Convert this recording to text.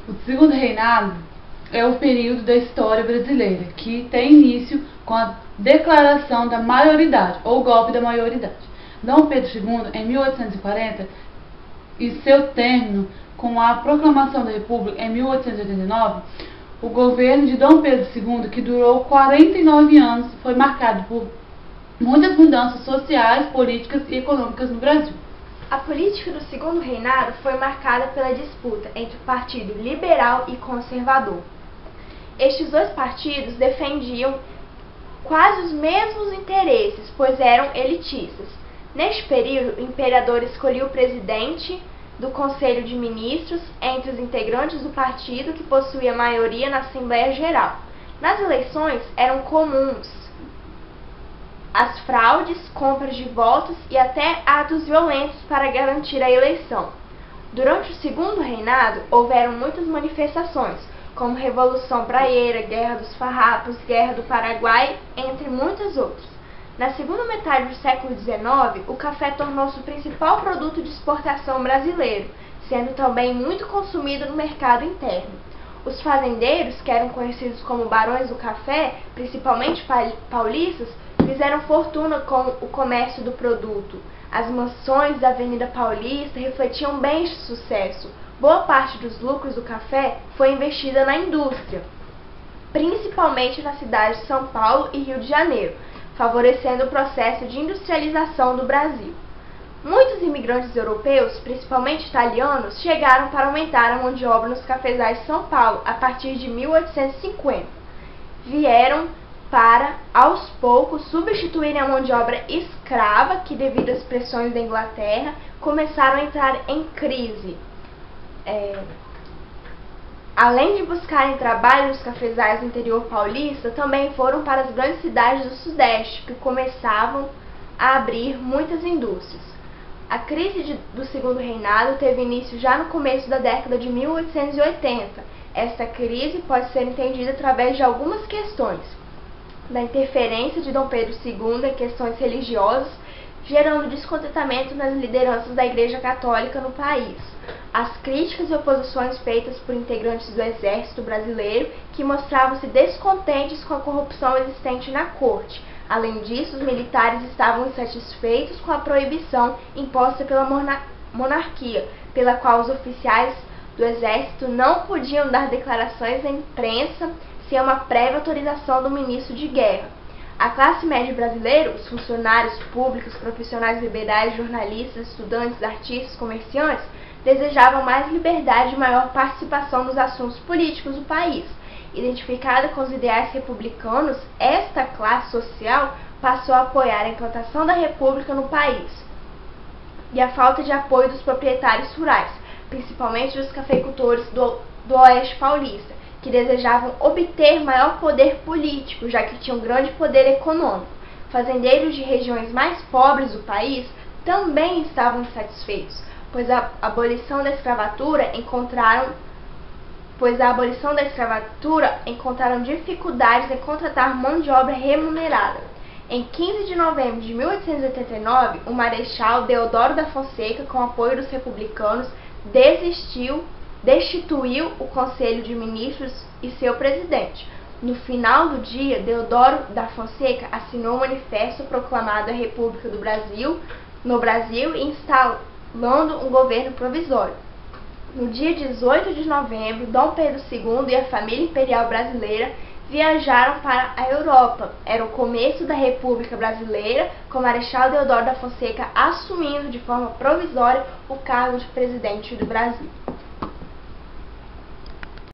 O segundo reinado é o período da história brasileira que tem início com a declaração da maioridade, ou golpe da maioridade. Dom Pedro II, em 1840, e seu término com a proclamação da República em 1889, o governo de Dom Pedro II, que durou 49 anos, foi marcado por muitas mudanças sociais, políticas e econômicas no Brasil. A política do segundo reinado foi marcada pela disputa entre o Partido Liberal e Conservador. Estes dois partidos defendiam quase os mesmos interesses, pois eram elitistas. Neste período, o imperador escolhia o presidente do Conselho de Ministros entre os integrantes do partido que possuía maioria na Assembleia Geral. Nas eleições eram comuns as fraudes, compras de votos e até atos violentos para garantir a eleição. Durante o segundo reinado, houveram muitas manifestações, como Revolução Praieira, Guerra dos Farrapos, Guerra do Paraguai, entre muitas outras. Na segunda metade do século XIX, o café tornou-se o principal produto de exportação brasileiro, sendo também muito consumido no mercado interno. Os fazendeiros, que eram conhecidos como barões do café, principalmente paulistas, fizeram fortuna com o comércio do produto. As mansões da Avenida Paulista refletiam bem este sucesso. Boa parte dos lucros do café foi investida na indústria, principalmente nas cidades de São Paulo e Rio de Janeiro, favorecendo o processo de industrialização do Brasil. Muitos imigrantes europeus, principalmente italianos, chegaram para aumentar a mão de obra nos cafezais de São Paulo a partir de 1850. Vieram para, aos poucos, substituírem a mão de obra escrava que, devido às pressões da Inglaterra, começaram a entrar em crise. Além de buscarem trabalho nos cafezais do interior paulista, também foram para as grandes cidades do Sudeste, que começavam a abrir muitas indústrias. A crise do segundo reinado teve início já no começo da década de 1880. Esta crise pode ser entendida através de algumas questões: da interferência de Dom Pedro II em questões religiosas, gerando descontentamento nas lideranças da Igreja Católica no país, as críticas e oposições feitas por integrantes do Exército brasileiro que mostravam-se descontentes com a corrupção existente na corte. Além disso, os militares estavam insatisfeitos com a proibição imposta pela monarquia, pela qual os oficiais do Exército não podiam dar declarações à imprensa sem uma prévia autorização do ministro de Guerra. A classe média brasileira, os funcionários públicos, profissionais liberais, jornalistas, estudantes, artistas, comerciantes, desejavam mais liberdade e maior participação nos assuntos políticos do país. Identificada com os ideais republicanos, esta classe social passou a apoiar a implantação da República no país e a falta de apoio dos proprietários rurais, principalmente dos cafeicultores do Oeste Paulista, que desejavam obter maior poder político, já que tinham grande poder econômico. Fazendeiros de regiões mais pobres do país também estavam insatisfeitos, pois a abolição da escravatura encontraram dificuldades em contratar mão de obra remunerada. Em 15 de novembro de 1889, o Marechal Deodoro da Fonseca, com apoio dos republicanos, destituiu o Conselho de Ministros e seu presidente. No final do dia, Deodoro da Fonseca assinou um manifesto proclamando a República no Brasil e instalando um governo provisório. No dia 18 de novembro, Dom Pedro II e a família imperial brasileira viajaram para a Europa. Era o começo da República Brasileira, com o Marechal Deodoro da Fonseca assumindo de forma provisória o cargo de presidente do Brasil.